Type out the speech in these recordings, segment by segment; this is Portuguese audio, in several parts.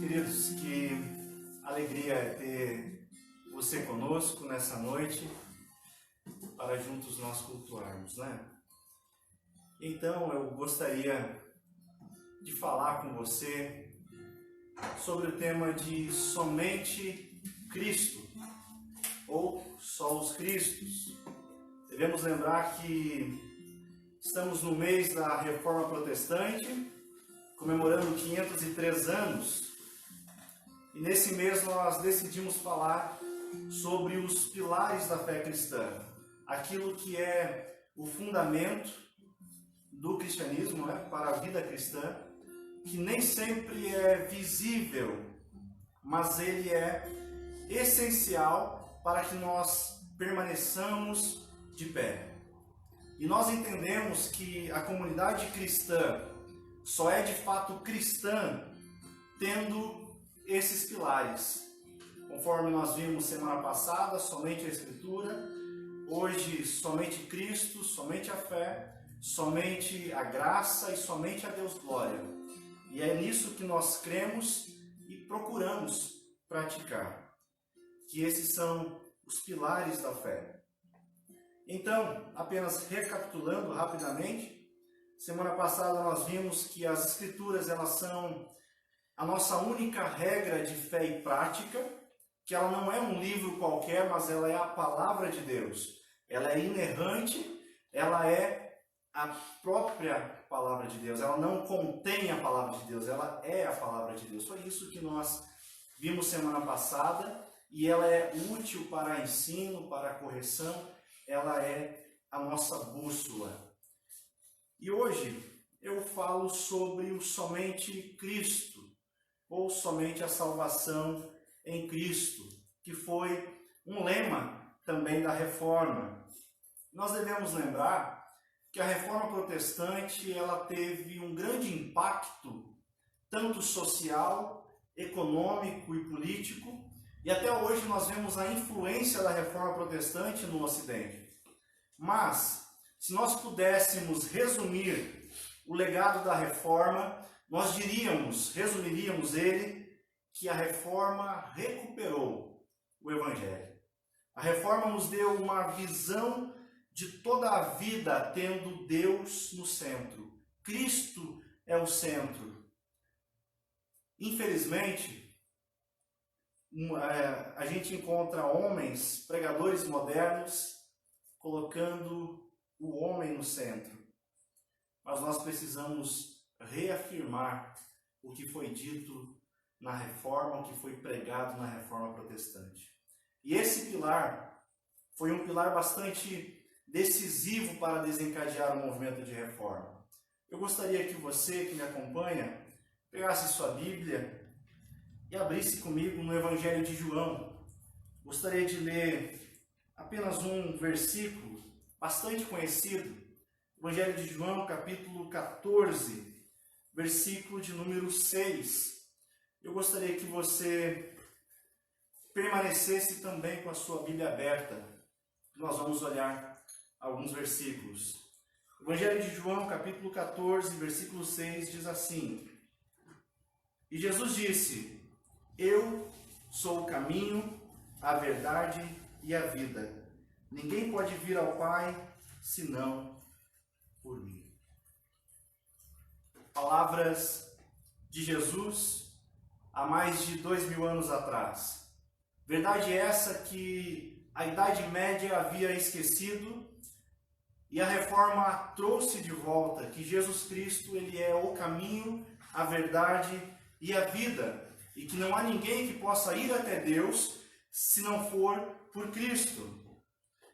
queridos, que alegria é ter você conosco nessa noite para juntos nós cultuarmos, né? Então eu gostaria de falar com você sobre o tema de somente Cristo ou só os Cristos. Devemos lembrar que estamos no mês da Reforma Protestante, comemorando 503 anos, e nesse mês nós decidimos falar sobre os pilares da fé cristã, aquilo que é o fundamento do cristianismo, né, para a vida cristã, que nem sempre é visível, mas ele é essencial para que nós permaneçamos de pé. E nós entendemos que a comunidade cristã só é de fato cristã tendo esses pilares. Conforme nós vimos semana passada, somente a Escritura, hoje somente Cristo, somente a fé, somente a graça e somente a Deus glória. E é nisso que nós cremos e procuramos praticar, que esses são os pilares da fé. Então, apenas recapitulando rapidamente, semana passada nós vimos que as Escrituras elas são a nossa única regra de fé e prática, que ela não é um livro qualquer, mas ela é a palavra de Deus. Ela é inerrante, ela é a própria palavra de Deus. Ela não contém a palavra de Deus, ela é a palavra de Deus. Foi isso que nós vimos semana passada, e ela é útil para ensino, para correção, ela é a nossa bússola. E hoje eu falo sobre o somente Cristo, ou somente a salvação em Cristo, que foi um lema também da Reforma. Nós devemos lembrar que a Reforma Protestante ela teve um grande impacto, tanto social, econômico e político, e até hoje nós vemos a influência da Reforma Protestante no Ocidente. Mas, se nós pudéssemos resumir o legado da Reforma, nós resumiríamos ele, que a Reforma recuperou o Evangelho. A Reforma nos deu uma visão de toda a vida tendo Deus no centro. Cristo é o centro. Infelizmente, a gente encontra homens, pregadores modernos, colocando o homem no centro. Mas nós precisamos reafirmar o que foi dito na Reforma, o que foi pregado na Reforma Protestante. E esse pilar foi um pilar bastante decisivo para desencadear o movimento de reforma. Eu gostaria que você que me acompanha pegasse sua Bíblia e abrisse comigo no Evangelho de João. Gostaria de ler apenas um versículo bastante conhecido, Evangelho de João, capítulo 14, versículo de número 6. Eu gostaria que você permanecesse também com a sua Bíblia aberta. Nós vamos olhar alguns versículos. Evangelho de João, capítulo 14, versículo 6, diz assim: E Jesus disse: Eu sou o caminho, a verdade e a vida. Ninguém pode vir ao Pai senão por mim. Palavras de Jesus há mais de 2000 anos atrás. Verdade essa que a Idade Média havia esquecido e a Reforma trouxe de volta, que Jesus Cristo ele é o caminho, a verdade e a vida, e que não há ninguém que possa ir até Deus se não for por Cristo.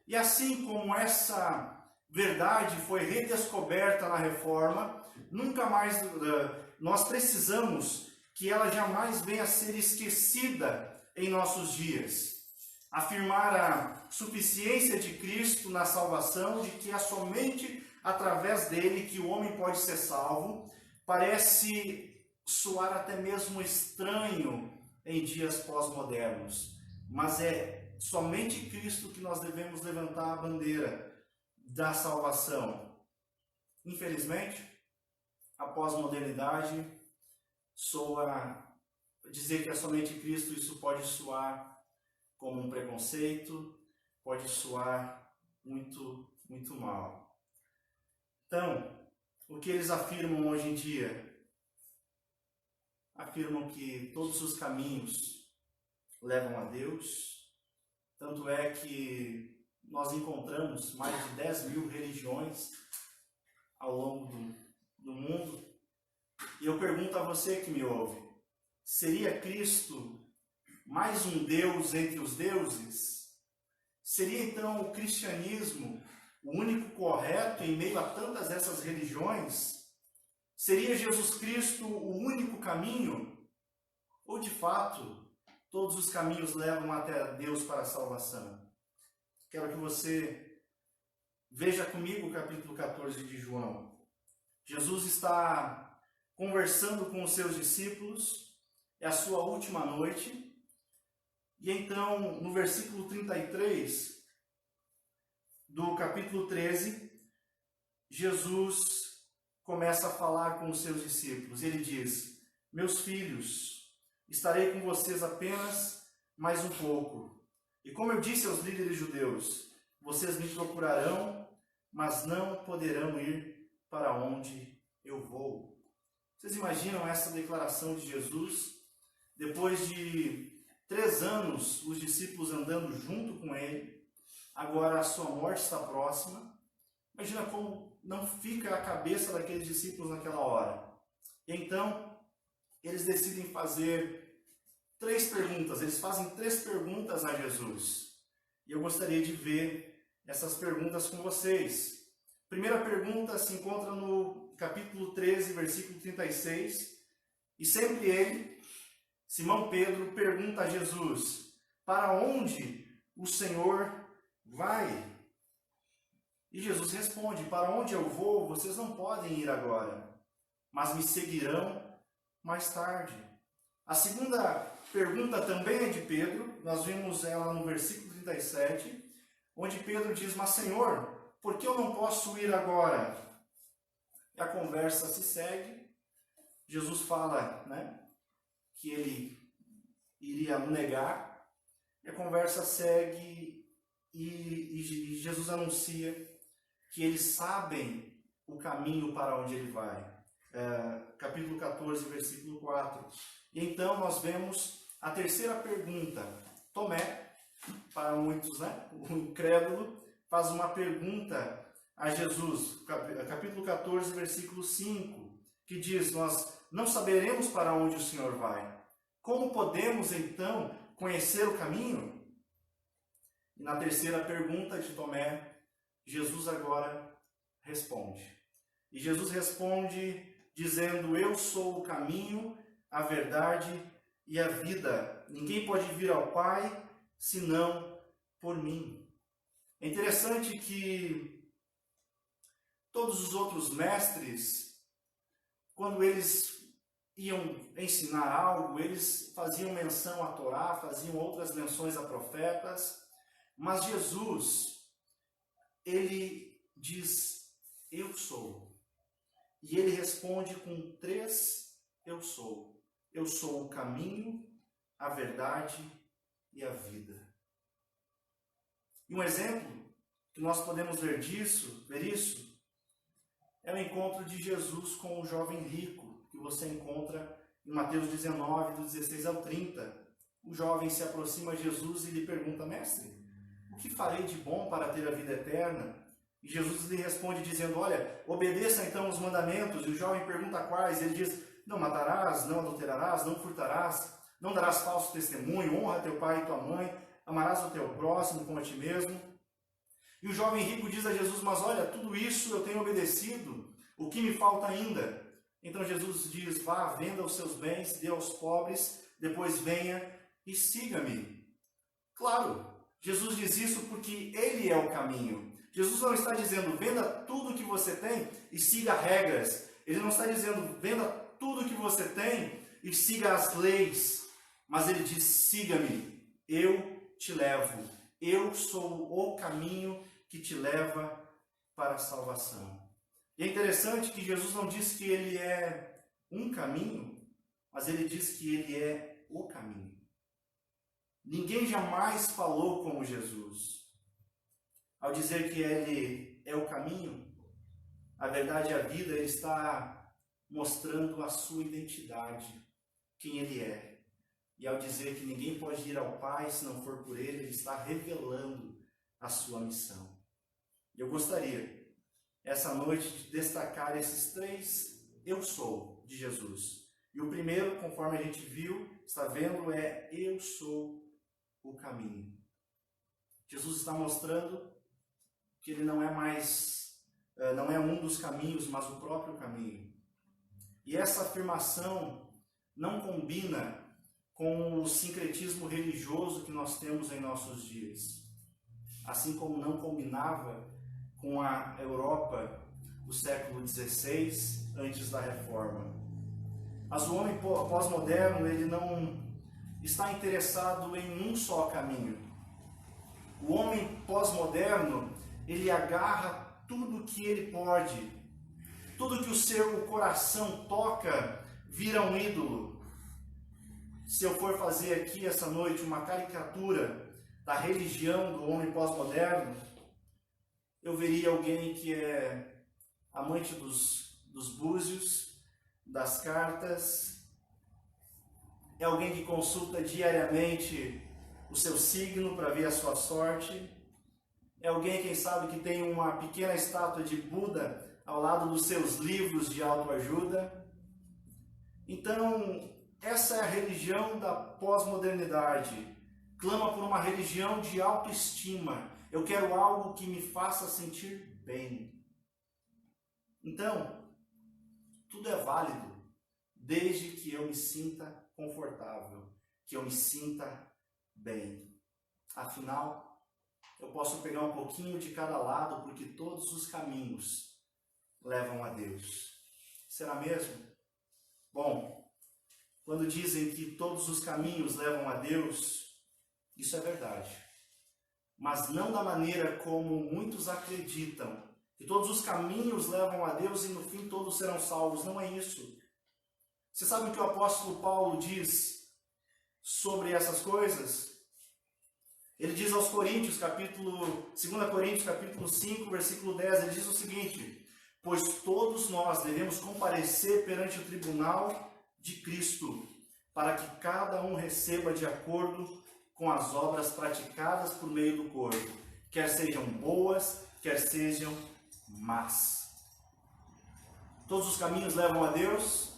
E assim como essa verdade foi redescoberta na Reforma, nunca mais nós precisamos que ela jamais venha a ser esquecida em nossos dias. Afirmar a suficiência de Cristo na salvação, de que é somente através dele que o homem pode ser salvo, parece soar até mesmo estranho em dias pós-modernos. Mas é somente Cristo que nós devemos levantar a bandeira da salvação. Infelizmente, a pós-modernidade soa dizer que é somente Cristo, isso pode soar como um preconceito, pode soar muito, muito mal. Então, o que eles afirmam hoje em dia? Afirmam que todos os caminhos levam a Deus. Tanto é que nós encontramos mais de 10 mil religiões ao longo do mundo. E eu pergunto a você que me ouve, seria Cristo mais um Deus entre os deuses? Seria então o cristianismo o único correto em meio a tantas essas religiões? Seria Jesus Cristo o único caminho? Ou de fato, todos os caminhos levam até Deus para a salvação? Quero que você veja comigo o capítulo 14 de João. Jesus está conversando com os seus discípulos, é a sua última noite, e então, no versículo 33 do capítulo 13, Jesus começa a falar com os seus discípulos. Ele diz: meus filhos, estarei com vocês apenas mais um pouco. E como eu disse aos líderes judeus, vocês me procurarão, mas não poderão ir para onde eu vou. Vocês imaginam essa declaração de Jesus? Depois de 3 anos, os discípulos andando junto com ele, agora a sua morte está próxima. Imagina como não fica a cabeça daqueles discípulos naquela hora. E então, eles decidem fazer 3 perguntas. Eles fazem 3 perguntas a Jesus. E eu gostaria de ver essas perguntas com vocês. Primeira pergunta se encontra no capítulo 13, versículo 36. E sempre ele, Simão Pedro, pergunta a Jesus: para onde o Senhor vai? E Jesus responde: para onde eu vou, vocês não podem ir agora, mas me seguirão mais tarde. A segunda pergunta também é de Pedro, nós vimos ela no versículo 37, onde Pedro diz: mas Senhor, por que eu não posso ir agora? E a conversa se segue. Jesus fala, que ele iria o negar, e a conversa segue e Jesus anuncia que eles sabem o caminho para onde ele vai. Capítulo 14, versículo 4. E então nós vemos a terceira pergunta. Tomé, para muitos, o incrédulo, faz uma pergunta a Jesus, capítulo 14, versículo 5, que diz: nós não saberemos para onde o Senhor vai. Como podemos então conhecer o caminho? E na terceira pergunta de Tomé, Jesus agora responde. E Jesus responde dizendo: eu sou o caminho, a verdade e a vida. Ninguém pode vir ao Pai senão por mim. É interessante que todos os outros mestres, quando eles iam ensinar algo, eles faziam menção à Torá, faziam outras menções a profetas, mas Jesus, ele diz: eu sou. E ele responde com 3 eu sou. Eu sou o caminho, a verdade e a vida. E um exemplo que nós podemos ver isso, é o encontro de Jesus com o jovem rico, que você encontra em Mateus 19, do 16 ao 30. O jovem se aproxima a Jesus e lhe pergunta: mestre, o que farei de bom para ter a vida eterna? E Jesus lhe responde dizendo: olha, obedeça então os mandamentos. E o jovem pergunta quais. Ele diz: não matarás, não adulterarás, não furtarás, não darás falso testemunho, honra teu pai e tua mãe, amarás o teu próximo como a ti mesmo. E o jovem rico diz a Jesus: mas olha, tudo isso eu tenho obedecido, o que me falta ainda? Então Jesus diz: vá, venda os seus bens, dê aos pobres, depois venha e siga-me. Claro, Jesus diz isso porque Ele é o caminho. Jesus não está dizendo: venda tudo o que você tem e siga regras. Ele não está dizendo: venda tudo o que você tem e siga as leis. Mas Ele diz: siga-me, eu te levo. Eu sou o caminho que te leva para a salvação. E é interessante que Jesus não diz que Ele é um caminho, mas Ele diz que Ele é o caminho. Ninguém jamais falou como Jesus. Ao dizer que Ele é o caminho, a verdade e a vida, Ele está mostrando a sua identidade, quem Ele é. E ao dizer que ninguém pode ir ao Pai se não for por Ele, Ele está revelando a sua missão. Eu gostaria, essa noite, de destacar esses 3 eu sou de Jesus. E o primeiro, conforme a gente viu, está vendo, é eu sou o caminho. Jesus está mostrando que Ele não é mais, não é um dos caminhos, mas o próprio caminho. E essa afirmação não combina com o sincretismo religioso que nós temos em nossos dias. Assim como não combinava com a Europa do século XVI, antes da Reforma. Mas o homem pós-moderno, ele não está interessado em um só caminho. O homem pós-moderno, ele agarra tudo que ele pode, tudo que o seu coração toca, vira um ídolo. Se eu for fazer aqui essa noite uma caricatura da religião do homem pós-moderno, eu veria alguém que é amante dos búzios, das cartas, é alguém que consulta diariamente o seu signo para ver a sua sorte, é alguém, quem sabe, que tem uma pequena estátua de Buda ao lado dos seus livros de autoajuda. Então, essa é a religião da pós-modernidade. Clama por uma religião de autoestima. Eu quero algo que me faça sentir bem. Então, tudo é válido, desde que eu me sinta confortável, que eu me sinta bem. Afinal, eu posso pegar um pouquinho de cada lado, porque todos os caminhos levam a Deus. Será mesmo? Bom, quando dizem que todos os caminhos levam a Deus, isso é verdade. Mas não da maneira como muitos acreditam, que todos os caminhos levam a Deus e no fim todos serão salvos. Não é isso. Você sabe o que o apóstolo Paulo diz sobre essas coisas? Ele diz aos Coríntios, 2 Coríntios, capítulo 5, versículo 10, ele diz o seguinte: pois todos nós devemos comparecer perante o tribunal de Cristo, para que cada um receba de acordo com as obras praticadas por meio do corpo, quer sejam boas, quer sejam más. Todos os caminhos levam a Deus?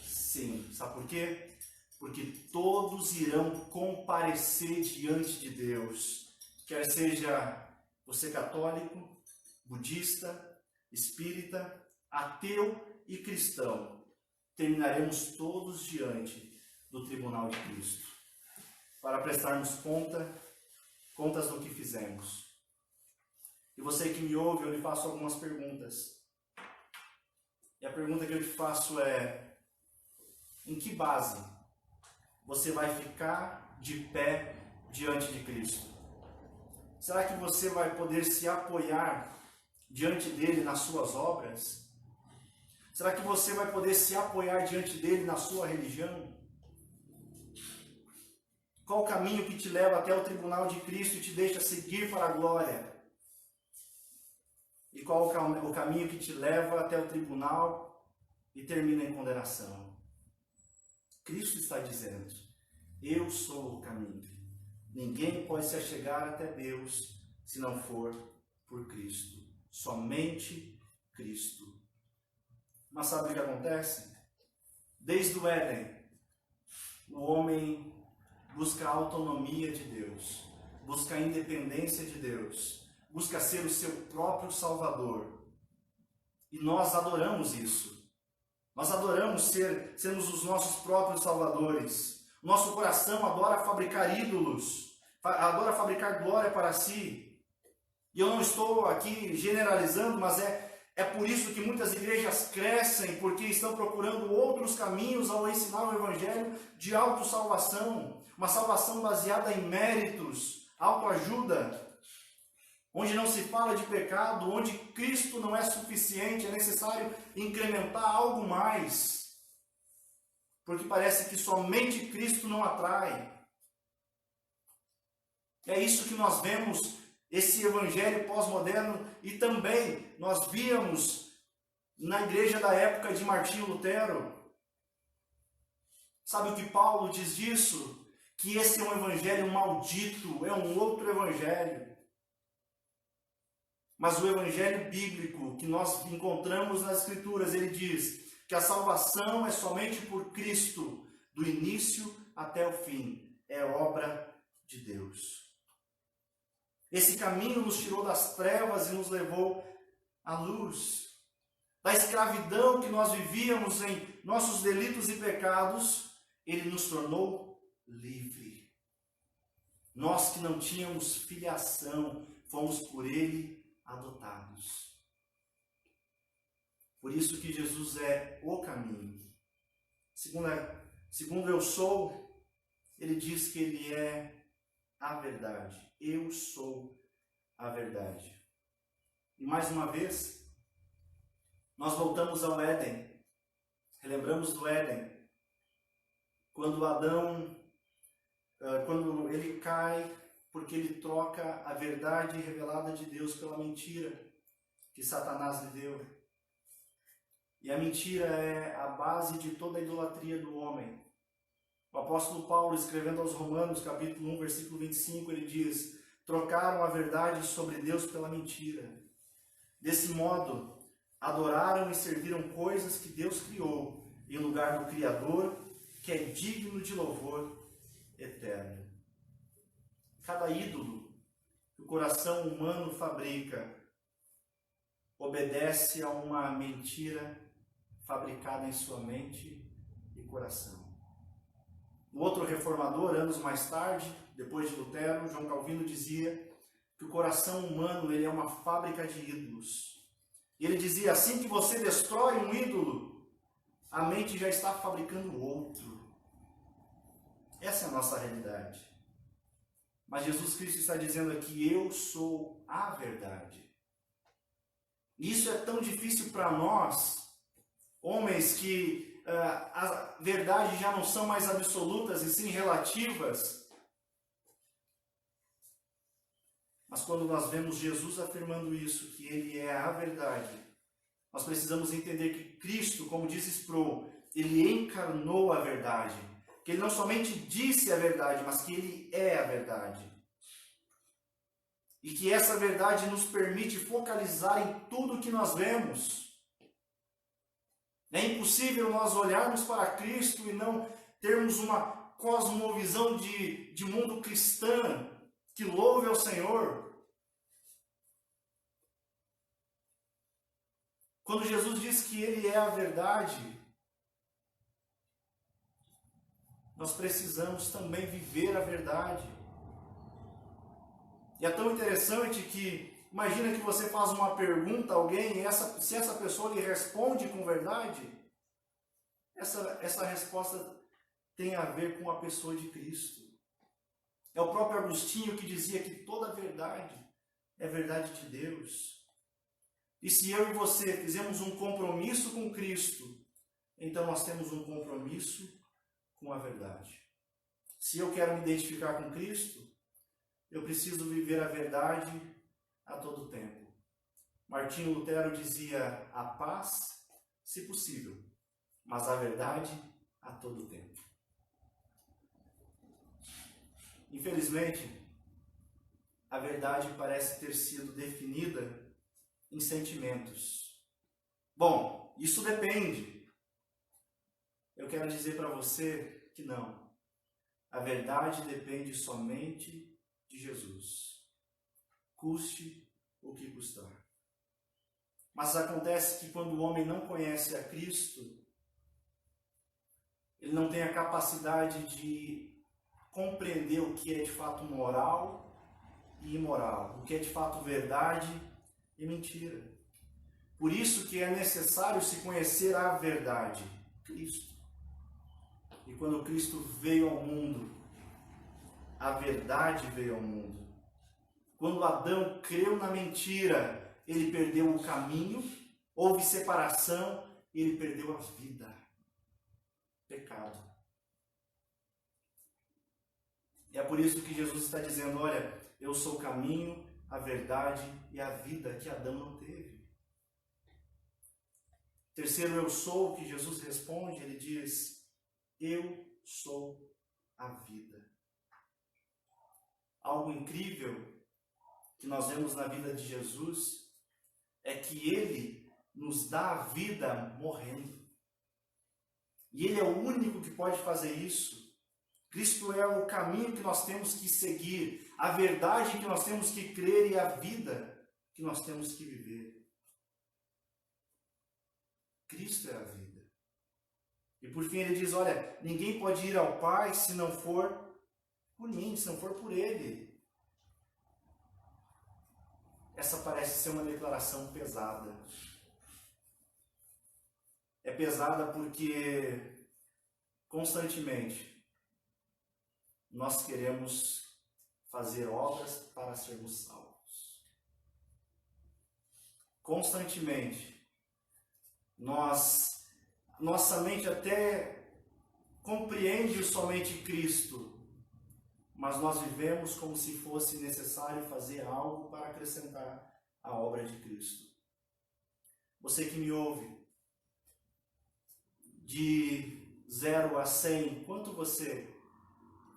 Sim. Sabe por quê? Porque todos irão comparecer diante de Deus. Quer seja você católico, budista, espírita, ateu e cristão, terminaremos todos diante do tribunal de Cristo, para prestarmos contas do que fizemos. E você que me ouve, eu lhe faço algumas perguntas. E a pergunta que eu te faço é: em que base você vai ficar de pé diante de Cristo? Será que você vai poder se apoiar diante dele nas suas obras? Será que você vai poder se apoiar diante dele na sua religião? Qual o caminho que te leva até o tribunal de Cristo e te deixa seguir para a glória? E qual o caminho que te leva até o tribunal e termina em condenação? Cristo está dizendo: eu sou o caminho. Ninguém pode se achegar até Deus se não for por Cristo. Somente Cristo. Mas sabe o que acontece? Desde o Éden, o homem busca a autonomia de Deus, busca a independência de Deus, busca ser o seu próprio Salvador. E nós adoramos isso. Nós adoramos sermos os nossos próprios salvadores. Nosso coração adora fabricar ídolos, adora fabricar glória para si. E eu não estou aqui generalizando, mas é por isso que muitas igrejas crescem, porque estão procurando outros caminhos ao ensinar o evangelho de autossalvação. Uma salvação baseada em méritos, autoajuda, onde não se fala de pecado, onde Cristo não é suficiente, é necessário incrementar algo mais. porque parece que somente Cristo não atrai. É isso que nós vemos, esse evangelho pós-moderno, e também nós víamos na igreja da época de Martinho Lutero. Sabe o que Paulo diz disso? Que esse é um evangelho maldito, é um outro evangelho. Mas o evangelho bíblico que nós encontramos nas Escrituras, ele diz que a salvação é somente por Cristo, do início até o fim. É obra de Deus. Esse caminho nos tirou das trevas e nos levou à luz. Da escravidão que nós vivíamos em nossos delitos e pecados, ele nos tornou livre. Nós que não tínhamos filiação, fomos por ele adotados. Por isso que Jesus é o caminho. Segundo eu sou, ele diz que ele é a verdade. Eu sou a verdade. E mais uma vez, nós voltamos ao Éden. Relembramos do Éden. Quando Adão, quando ele cai, porque ele troca a verdade revelada de Deus pela mentira que Satanás lhe deu. E a mentira é a base de toda a idolatria do homem. O apóstolo Paulo, escrevendo aos Romanos, capítulo 1, versículo 25, ele diz: trocaram a verdade sobre Deus pela mentira. Desse modo, adoraram e serviram coisas que Deus criou, em lugar do Criador, que é digno de louvor eterno. Cada ídolo que o coração humano fabrica obedece a uma mentira fabricada em sua mente e coração. Um outro reformador, anos mais tarde, depois de Lutero, João Calvino, dizia que o coração humano ele é uma fábrica de ídolos. E ele dizia, assim que você destrói um ídolo, a mente já está fabricando outro. Essa é a nossa realidade. Mas Jesus Cristo está dizendo aqui, eu sou a verdade. E isso é tão difícil para nós, homens que a verdade já não são mais absolutas e sim relativas. Mas quando nós vemos Jesus afirmando isso, que ele é a verdade, nós precisamos entender que Cristo, como diz Sproul, ele encarnou a verdade. Que ele não somente disse a verdade, mas que ele é a verdade. E que essa verdade nos permite focalizar em tudo que nós vemos. É impossível nós olharmos para Cristo e não termos uma cosmovisão de mundo cristã que louve ao Senhor. Quando Jesus diz que ele é a verdade, nós precisamos também viver a verdade. E é tão interessante que, imagina que você faz uma pergunta a alguém, e se essa pessoa lhe responde com verdade, essa resposta tem a ver com a pessoa de Cristo. É o próprio Agostinho que dizia que toda verdade é verdade de Deus. E se eu e você fizermos um compromisso com Cristo, então nós temos um compromisso com a verdade. Se eu quero me identificar com Cristo, eu preciso viver a verdade a todo tempo. Martinho Lutero dizia, a paz, se possível, mas a verdade a todo tempo. Infelizmente, a verdade parece ter sido definida em sentimentos. Bom, isso depende. Eu quero dizer para você que não. A verdade depende somente de Jesus. Custe o que custar. Mas acontece que quando o homem não conhece a Cristo, ele não tem a capacidade de compreender o que é de fato moral e imoral, o que é de fato verdade e mentira. Por isso que é necessário se conhecer a verdade, Cristo. E quando Cristo veio ao mundo, a verdade veio ao mundo. Quando Adão creu na mentira, ele perdeu o caminho, houve separação, ele perdeu a vida. pecado. E é por isso que Jesus está dizendo, olha, eu sou o caminho, a verdade e a vida que Adão não teve. Terceiro, eu sou, que Jesus responde, ele diz, eu sou a vida. Algo incrível que nós vemos na vida de Jesus é que ele nos dá a vida morrendo. E ele é o único que pode fazer isso. Cristo é o caminho que nós temos que seguir, a verdade que nós temos que crer e a vida que nós temos que viver. Cristo é a vida. E por fim ele diz, olha, ninguém pode ir ao Pai se não for por mim, se não for por Ele. Essa parece ser uma declaração pesada. É pesada porque constantemente nós queremos fazer obras para sermos salvos. Constantemente nossa mente até compreende somente Cristo, mas nós vivemos como se fosse necessário fazer algo para acrescentar a obra de Cristo. Você que me ouve, de 0 a 100, quanto você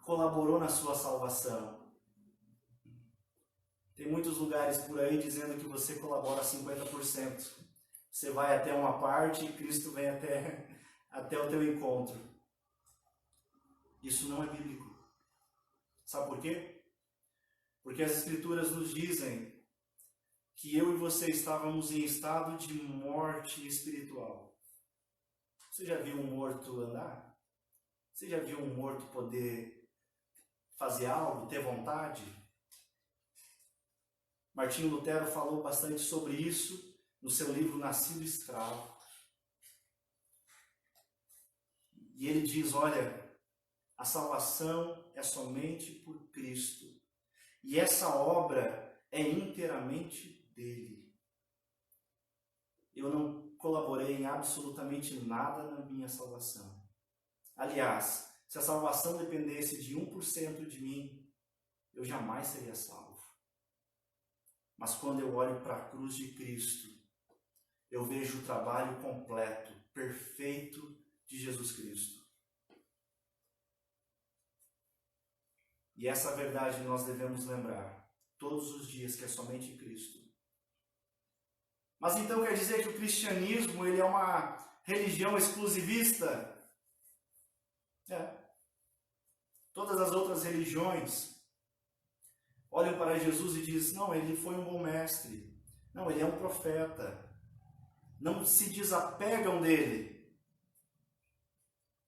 colaborou na sua salvação? Tem muitos lugares por aí dizendo que você colabora 50%. Você vai até uma parte e Cristo vem até o teu encontro. Isso não é bíblico. Sabe por quê? Porque as Escrituras nos dizem que eu e você estávamos em estado de morte espiritual. Você já viu um morto andar? Você já viu um morto poder fazer algo, ter vontade? Martinho Lutero falou bastante sobre isso no seu livro Nascido Escravo. E ele diz, olha, a salvação é somente por Cristo. E essa obra é inteiramente dele. Eu não colaborei em absolutamente nada na minha salvação. Aliás, se a salvação dependesse de 1% de mim, eu jamais seria salvo. Mas quando eu olho para a cruz de Cristo, eu vejo o trabalho completo, perfeito de Jesus Cristo. E essa verdade nós devemos lembrar todos os dias, que é somente Cristo. Mas então quer dizer que o cristianismo ele é uma religião exclusivista? Todas as outras religiões olham para Jesus e dizem, não, ele foi um bom mestre. Não, ele é um profeta. Não se desapegam dele.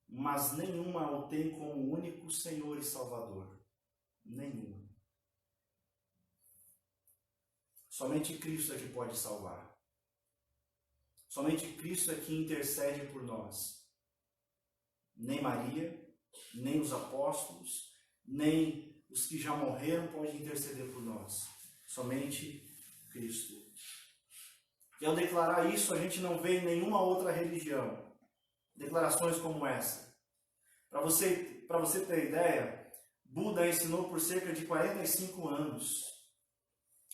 Mas nenhuma o tem como único Senhor e Salvador. Nenhuma. Somente Cristo é que pode salvar. Somente Cristo é que intercede por nós. Nem Maria, nem os apóstolos, nem os que já morreram podem interceder por nós. Somente Cristo. E ao declarar isso, a gente não vê em nenhuma outra religião declarações como essa. Para você ter ideia, Buda ensinou por cerca de 45 anos.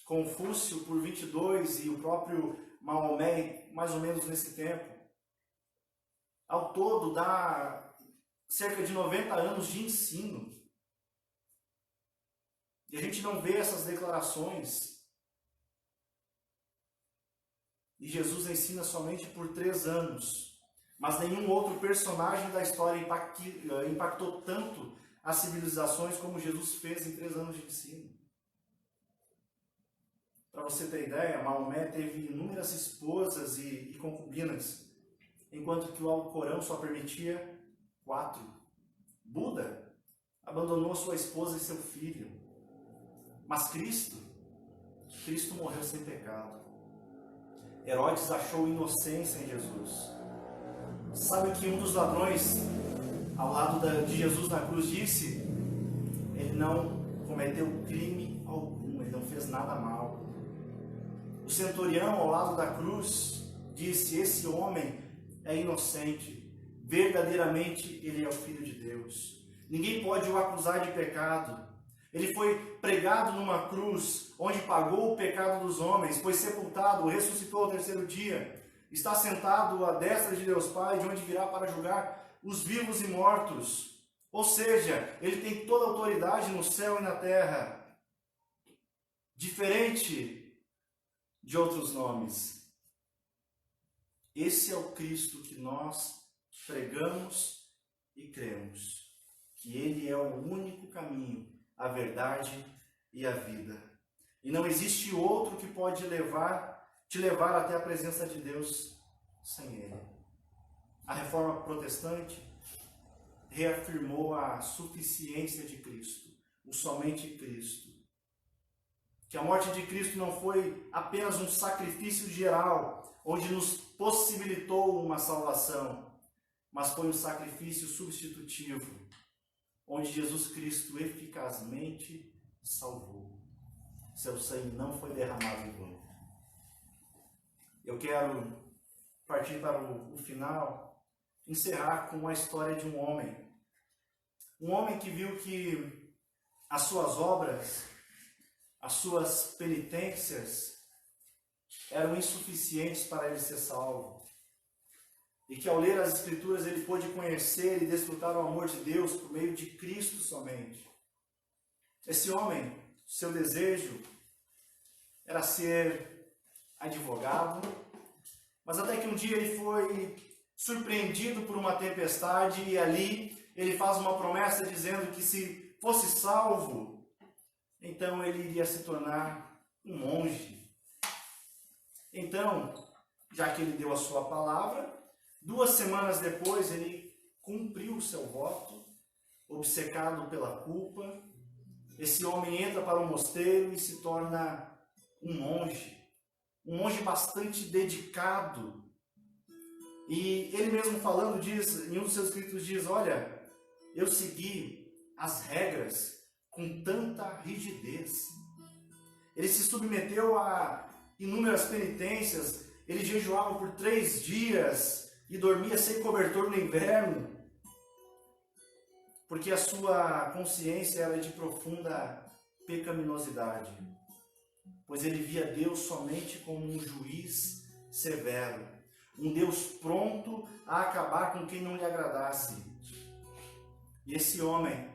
Confúcio por 22 e o próprio Maomé mais ou menos nesse tempo. Ao todo dá cerca de 90 anos de ensino. E a gente não vê essas declarações. E Jesus ensina somente por 3 anos. Mas nenhum outro personagem da história impactou tanto as civilizações como Jesus fez em 3 anos de ensino. Para você ter ideia, Maomé teve inúmeras esposas e concubinas, enquanto que o Alcorão só permitia 4. Buda abandonou sua esposa e seu filho. Mas Cristo morreu sem pecado. Herodes achou inocência em Jesus. Sabe que um dos ladrões, ao lado de Jesus na cruz, disse? Ele não cometeu crime algum, ele não fez nada mal. O centurião, ao lado da cruz, disse: esse homem é inocente. verdadeiramente ele é o Filho de Deus. Ninguém pode o acusar de pecado. Ele foi pregado numa cruz, onde pagou o pecado dos homens, foi sepultado, ressuscitou ao terceiro dia, está sentado à destra de Deus Pai, de onde virá para julgar os vivos e mortos. Ou seja, ele tem toda a autoridade no céu e na terra, diferente de outros nomes. Esse é o Cristo que nós pregamos e cremos, que ele é o único caminho, a verdade e a vida. E não existe outro que pode te levar até a presença de Deus sem ele. A Reforma Protestante reafirmou a suficiência de Cristo, o somente Cristo. Que a morte de Cristo não foi apenas um sacrifício geral, onde nos possibilitou uma salvação, mas foi um sacrifício substitutivo, onde Jesus Cristo eficazmente salvou. Seu sangue não foi derramado em vão. Eu quero partir para o final, encerrar com a história de um homem. Um homem que viu que as suas obras, as suas penitências eram insuficientes para ele ser salvo. E que ao ler as Escrituras ele pôde conhecer e desfrutar o amor de Deus por meio de Cristo somente. Esse homem, seu desejo era ser advogado, mas até que um dia ele foi surpreendido por uma tempestade e ali ele faz uma promessa dizendo que se fosse salvo, então ele iria se tornar um monge. Então, já que ele deu a sua palavra, 2 semanas depois ele cumpriu o seu voto, obcecado pela culpa. Esse homem entra para o mosteiro e se torna um monge bastante dedicado. E ele mesmo falando diz, em um dos seus escritos diz, olha, eu segui as regras com tanta rigidez. Ele se submeteu a inúmeras penitências, ele jejuava por 3 dias e dormia sem cobertor no inverno, porque a sua consciência era de profunda pecaminosidade, pois ele via Deus somente como um juiz severo, um Deus pronto a acabar com quem não lhe agradasse. E esse homem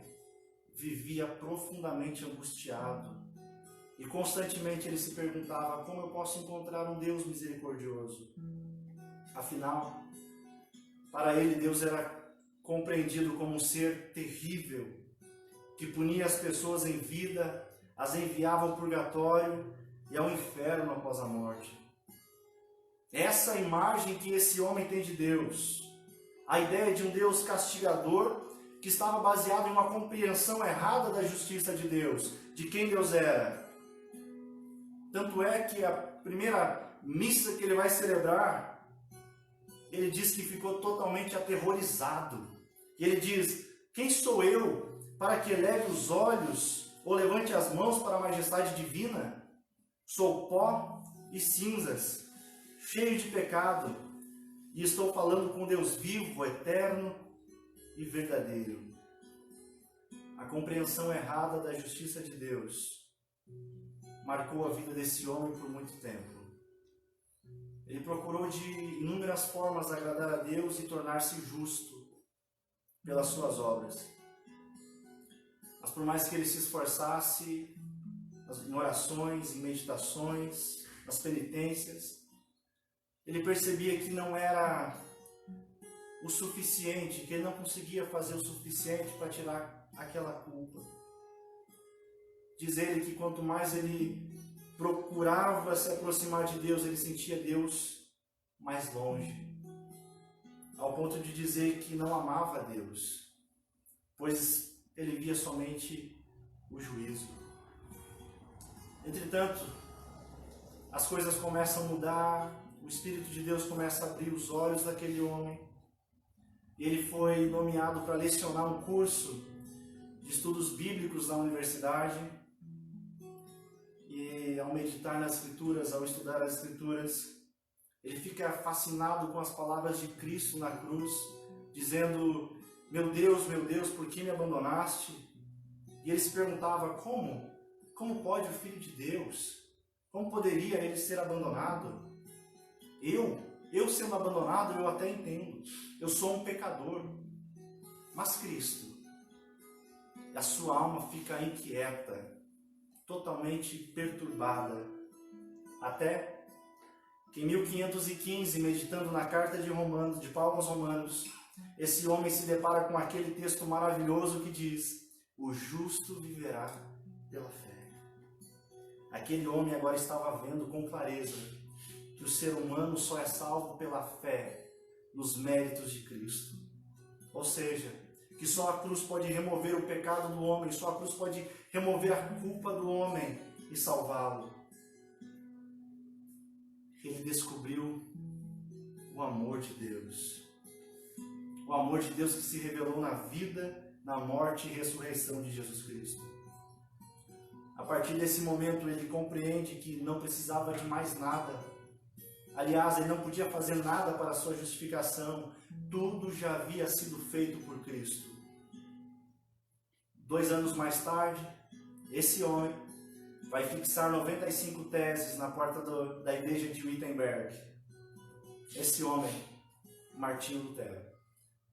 vivia profundamente angustiado, e constantemente ele se perguntava, como eu posso encontrar um Deus misericordioso? Afinal, para ele Deus era compreendido como um ser terrível, que punia as pessoas em vida, as enviava ao purgatório e ao inferno após a morte. Essa imagem que esse homem tem de Deus, a ideia de um Deus castigador, que estava baseado em uma compreensão errada da justiça de Deus, de quem Deus era. Tanto é que a primeira missa que ele vai celebrar, ele diz que ficou totalmente aterrorizado. E ele diz, quem sou eu para que eleve os olhos ou levante as mãos para a majestade divina? Sou pó e cinzas, cheio de pecado, e estou falando com Deus vivo, eterno e verdadeiro. A compreensão errada da justiça de Deus marcou a vida desse homem por muito tempo. Ele procurou de inúmeras formas agradar a Deus e tornar-se justo pelas suas obras. Mas por mais que ele se esforçasse em orações, em meditações, nas penitências, ele percebia que não era o suficiente, que ele não conseguia fazer o suficiente para tirar aquela culpa. Diz ele que quanto mais ele procurava se aproximar de Deus, ele sentia Deus mais longe, ao ponto de dizer que não amava a Deus, pois ele via somente o juízo. Entretanto, as coisas começam a mudar, o Espírito de Deus começa a abrir os olhos daquele homem, e ele foi nomeado para lecionar um curso de estudos bíblicos na universidade. E ao meditar nas Escrituras, ao estudar as Escrituras, ele fica fascinado com as palavras de Cristo na cruz, dizendo: meu Deus, por que me abandonaste? E ele se perguntava: como pode o Filho de Deus? Como poderia ele ser abandonado? Eu sendo abandonado, eu até entendo. Eu sou um pecador. Mas Cristo, a sua alma fica inquieta, totalmente perturbada. Até que em 1515, meditando na carta de Paulo aos Romanos, esse homem se depara com aquele texto maravilhoso que diz: o justo viverá pela fé. Aquele homem agora estava vendo com clareza que o ser humano só é salvo pela fé nos méritos de Cristo. Ou seja, que só a cruz pode remover o pecado do homem, só a cruz pode remover a culpa do homem e salvá-lo. Ele descobriu o amor de Deus. O amor de Deus que se revelou na vida, na morte e ressurreição de Jesus Cristo. A partir desse momento ele compreende que não precisava de mais nada. Aliás, ele não podia fazer nada para a sua justificação. Tudo já havia sido feito por Cristo. 2 anos mais tarde, esse homem vai fixar 95 teses na porta da igreja de Wittenberg. Esse homem, Martinho Lutero.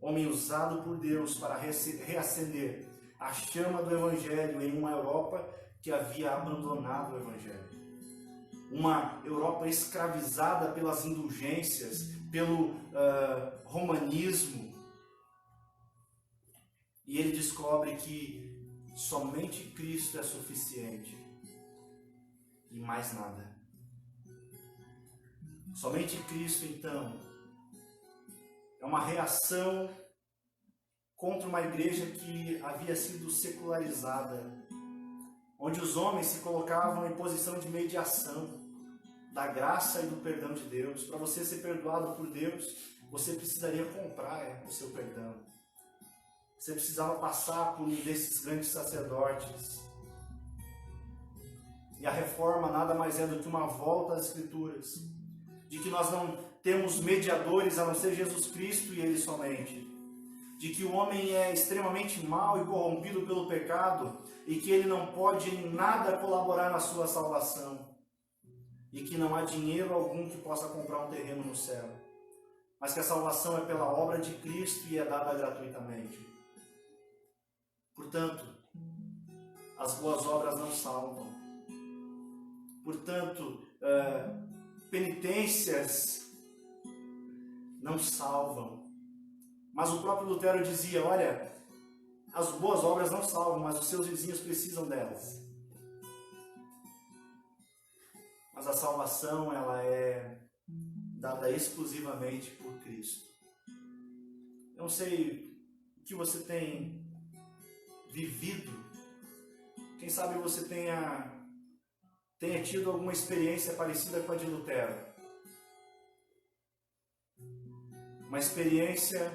Homem usado por Deus para reacender a chama do Evangelho em uma Europa que havia abandonado o Evangelho. Uma Europa escravizada pelas indulgências, pelo romanismo. E ele descobre que somente Cristo é suficiente e mais nada. Somente Cristo, então, é uma reação contra uma igreja que havia sido secularizada, onde os homens se colocavam em posição de mediação da graça e do perdão de Deus. Para você ser perdoado por Deus, você precisaria comprar o seu perdão. Você precisava passar por um desses grandes sacerdotes. E a reforma nada mais é do que uma volta às Escrituras, de que nós não temos mediadores a não ser Jesus Cristo e Ele somente. De que o homem é extremamente mau e corrompido pelo pecado e que ele não pode em nada colaborar na sua salvação. E que não há dinheiro algum que possa comprar um terreno no céu. Mas que a salvação é pela obra de Cristo e é dada gratuitamente. Portanto, as boas obras não salvam. Portanto, penitências não salvam. Mas o próprio Lutero dizia: olha, as boas obras não salvam, mas os seus vizinhos precisam delas. Mas a salvação, ela é dada exclusivamente por Cristo. Eu não sei o que você tem vivido. Quem sabe você tenha tido alguma experiência parecida com a de Lutero. Uma experiência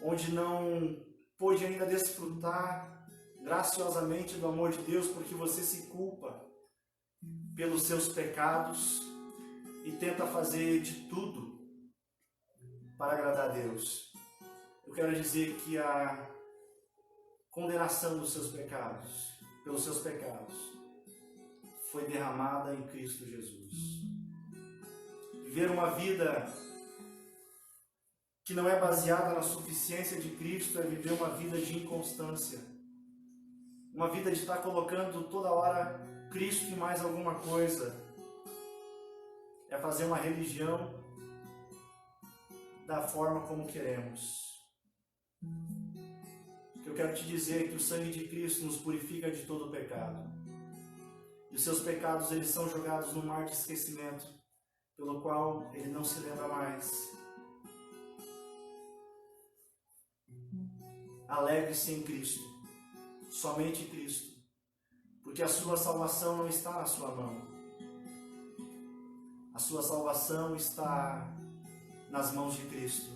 onde não pôde ainda desfrutar graciosamente do amor de Deus, porque você se culpa pelos seus pecados e tenta fazer de tudo para agradar a Deus. Eu quero dizer que a condenação dos seus pecados, pelos seus pecados, foi derramada em Cristo Jesus. Viver uma vida que não é baseada na suficiência de Cristo é viver uma vida de inconstância. Uma vida de estar colocando toda hora Cristo e mais alguma coisa. É fazer uma religião da forma como queremos. Eu quero te dizer que o sangue de Cristo nos purifica de todo o pecado. E os seus pecados, eles são jogados no mar de esquecimento, pelo qual ele não se lembra mais. Alegre-se em Cristo, somente Cristo, porque a sua salvação não está na sua mão. A sua salvação está nas mãos de Cristo.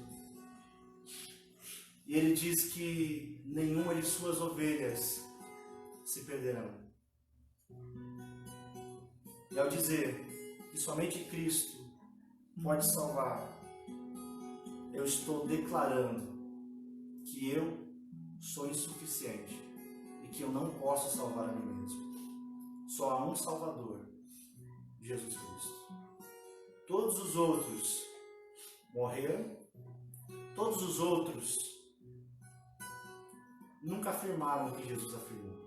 E ele diz que nenhuma de suas ovelhas se perderão. E ao dizer que somente Cristo pode salvar, eu estou declarando que eu sou insuficiente e que eu não posso salvar a mim mesmo. Só há um Salvador, Jesus Cristo. Todos os outros morreram, todos os outros nunca afirmaram o que Jesus afirmou.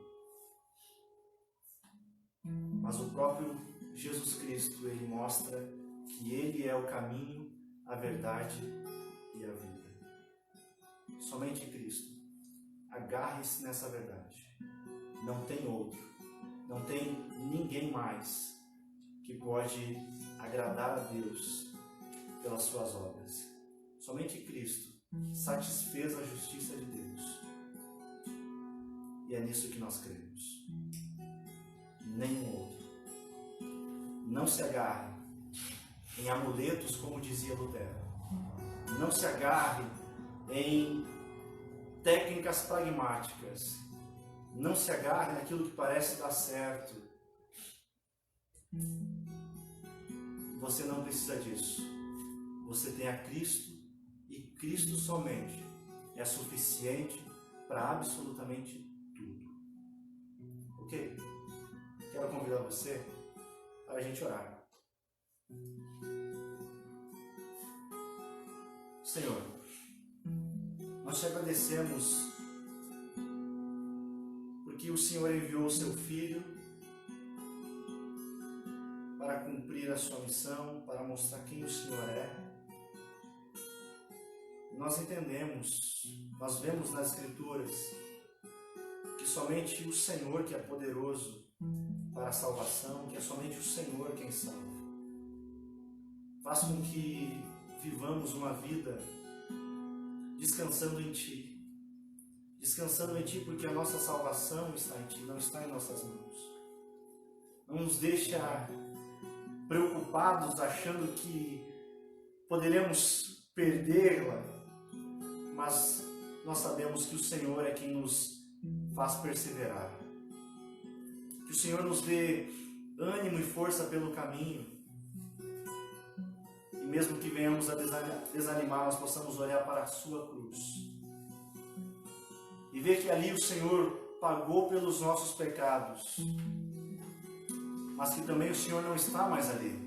Mas o próprio Jesus Cristo, ele mostra que ele é o caminho, a verdade e a vida. Somente Cristo. Agarre-se nessa verdade. Não tem outro. Não tem ninguém mais que pode agradar a Deus pelas suas obras. Somente Cristo satisfez a justiça de Deus. E é nisso que nós cremos. Nenhum outro. Não se agarre em amuletos, como dizia Lutero. Não se agarre em técnicas pragmáticas. Não se agarre naquilo que parece dar certo. Você não precisa disso. Você tem a Cristo e Cristo somente é suficiente para absolutamente tudo. Ok? Quero convidar você para a gente orar. Senhor, nós te agradecemos porque o Senhor enviou o seu Filho para cumprir a sua missão, para mostrar quem o Senhor é. Nós entendemos, nós vemos nas Escrituras que somente o Senhor que é poderoso para a salvação, que é somente o Senhor quem salva. Faz com que vivamos uma vida descansando em Ti. Descansando em Ti porque a nossa salvação está em Ti, não está em nossas mãos. Não nos deixa preocupados achando que poderemos perdê-la, mas nós sabemos que o Senhor é quem nos faz perseverar. Que o Senhor nos dê ânimo e força pelo caminho. E mesmo que venhamos a desanimar, nós possamos olhar para a sua cruz e ver que ali o Senhor pagou pelos nossos pecados, mas que também o Senhor não está mais ali,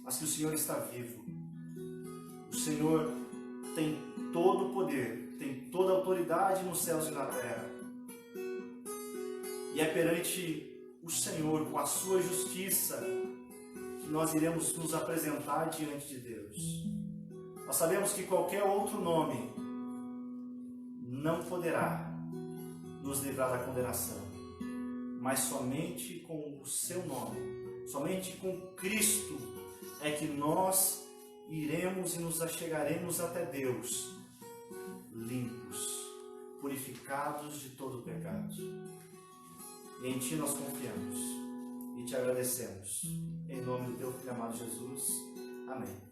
mas que o Senhor está vivo. O Senhor tem todo o poder, tem toda a autoridade nos céus e na terra. E é perante o Senhor, com a sua justiça, que nós iremos nos apresentar diante de Deus. Nós sabemos que qualquer outro nome não poderá nos livrar da condenação, mas somente com o seu nome, somente com Cristo é que nós iremos e nos achegaremos até Deus, limpos, purificados de todo o pecado. E em Ti nós confiamos e Te agradecemos. Em nome do Teu Filho amado Jesus. Amém.